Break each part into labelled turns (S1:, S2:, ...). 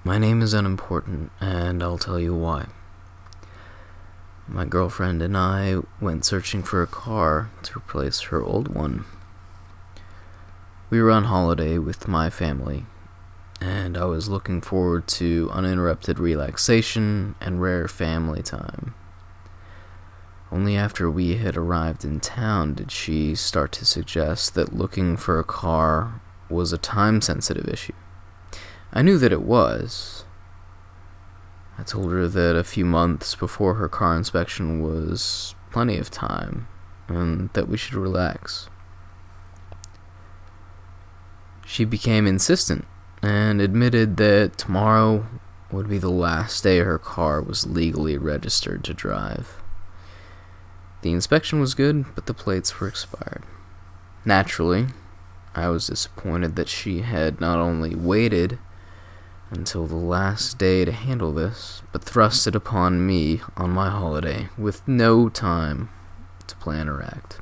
S1: My name is Unimportant, and I'll tell you why. My girlfriend and I went searching for a car to replace her old one. We were on holiday with my family, and I was looking forward to uninterrupted relaxation and rare family time. Only after we had arrived in town did she start to suggest that looking for a car was a time-sensitive issue. I knew that it was. I told her that a few months before her car inspection was plenty of time, and that we should relax. She became insistent, and admitted that tomorrow would be the last day her car was legally registered to drive. The inspection was good, but the plates were expired. Naturally, I was disappointed that she had not only waited until the last day to handle this, but thrust it upon me on my holiday with no time to plan or act.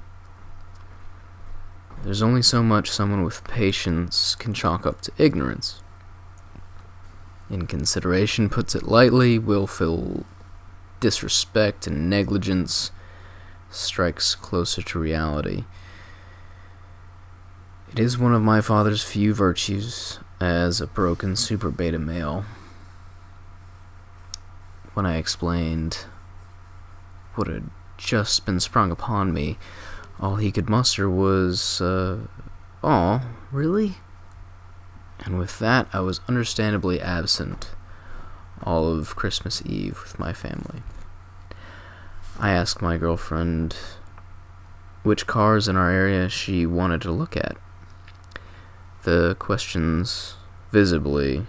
S1: There's only so much someone with patience can chalk up to ignorance. Inconsideration puts it lightly, willful disrespect and negligence strikes closer to reality. It is one of my father's few virtues as a broken super beta male. When I explained what had just been sprung upon me, all he could muster was, "Aw, really?" And with that, I was understandably absent all of Christmas Eve with my family. I asked my girlfriend which cars in our area she wanted to look at. The questions, visibly,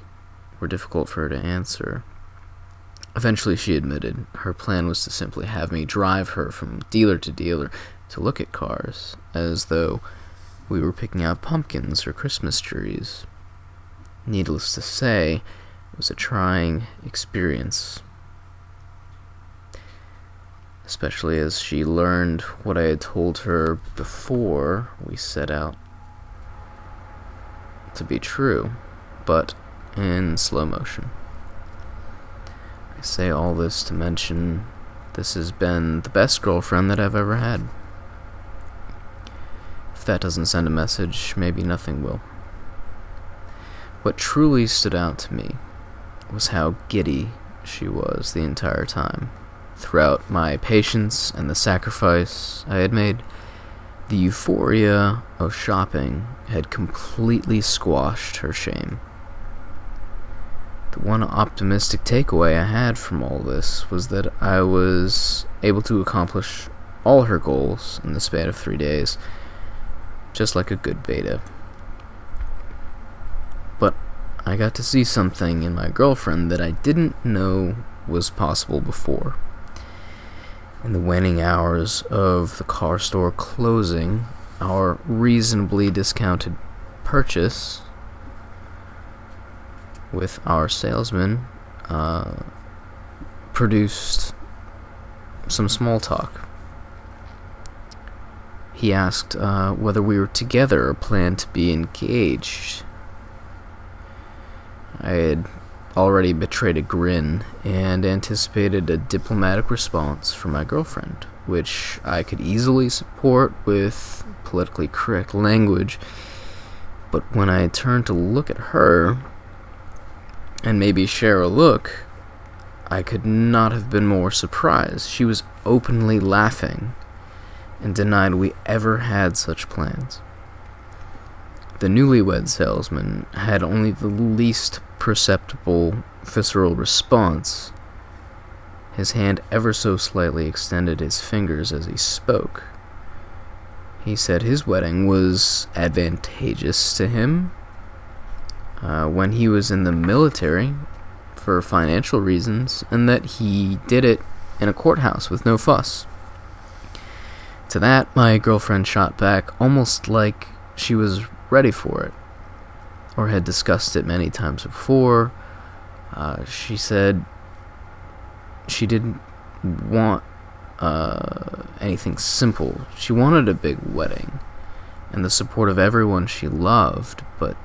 S1: were difficult for her to answer. Eventually she admitted her plan was to simply have me drive her from dealer to dealer to look at cars, as though we were picking out pumpkins or Christmas trees. Needless to say, it was a trying experience, especially as she learned what I had told her before we set out to be true, but in slow motion. I say all this to mention this has been the best girlfriend that I've ever had. If that doesn't send a message, maybe nothing will. What truly stood out to me was how giddy she was the entire time. Throughout my patience and the sacrifice I had made, the euphoria of shopping had completely squashed her shame. The one optimistic takeaway I had from all this was that I was able to accomplish all her goals in the span of 3 days, just like a good beta. But I got to see something in my girlfriend that I didn't know was possible before. In the waning hours of the car store closing, our reasonably discounted purchase with our salesman produced some small talk. He asked whether we were together or planned to be engaged. I had already betrayed a grin and anticipated a diplomatic response from my girlfriend, which I could easily support with politically correct language. But when I turned to look at her and maybe share a look, I could not have been more surprised. She was openly laughing and denied we ever had such plans. The newlywed salesman had only the least perceptible visceral response. His hand ever so slightly extended his fingers as he spoke. He said his wedding was advantageous to him when he was in the military for financial reasons, and that he did it in a courthouse with no fuss. To that, my girlfriend shot back almost like she was ready for it, or had discussed it many times before. She said she didn't want anything simple. She wanted a big wedding and the support of everyone she loved, but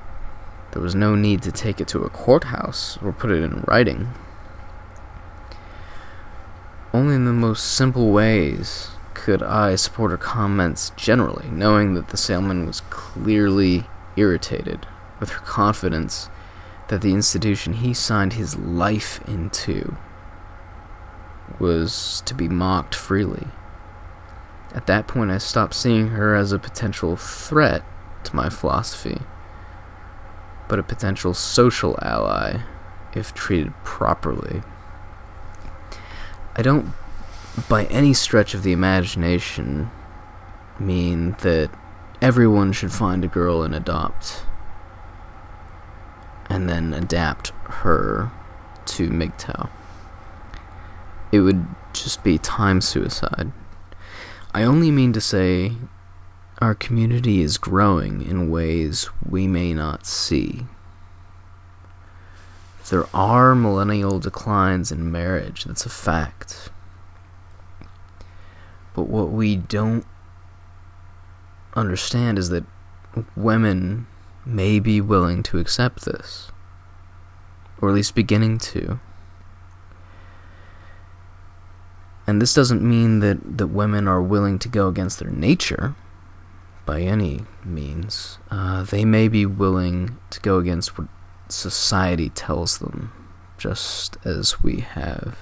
S1: There was no need to take it to a courthouse or put it in writing. Only in the most simple ways could I support her comments generally, knowing that the salesman was clearly irritated with her confidence that the institution he signed his life into was to be mocked freely. At that point, I stopped seeing her as a potential threat to my philosophy, but a potential social ally if treated properly. I don't, by any stretch of the imagination, mean that everyone should find a girl and adopt, and then adapt her to MGTOW. It would just be time suicide. I only mean to say our community is growing in ways we may not see. There are millennial declines in marriage, that's a fact. But what we don't understand is that women may be willing to accept this, or at least beginning to. And this doesn't mean that women are willing to go against their nature by any means. They may be willing to go against what society tells them, just as we have.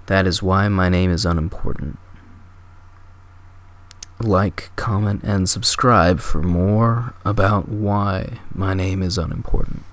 S1: That is why my name is Unimportant. Like, comment, and subscribe for more about why my name is Unimportant.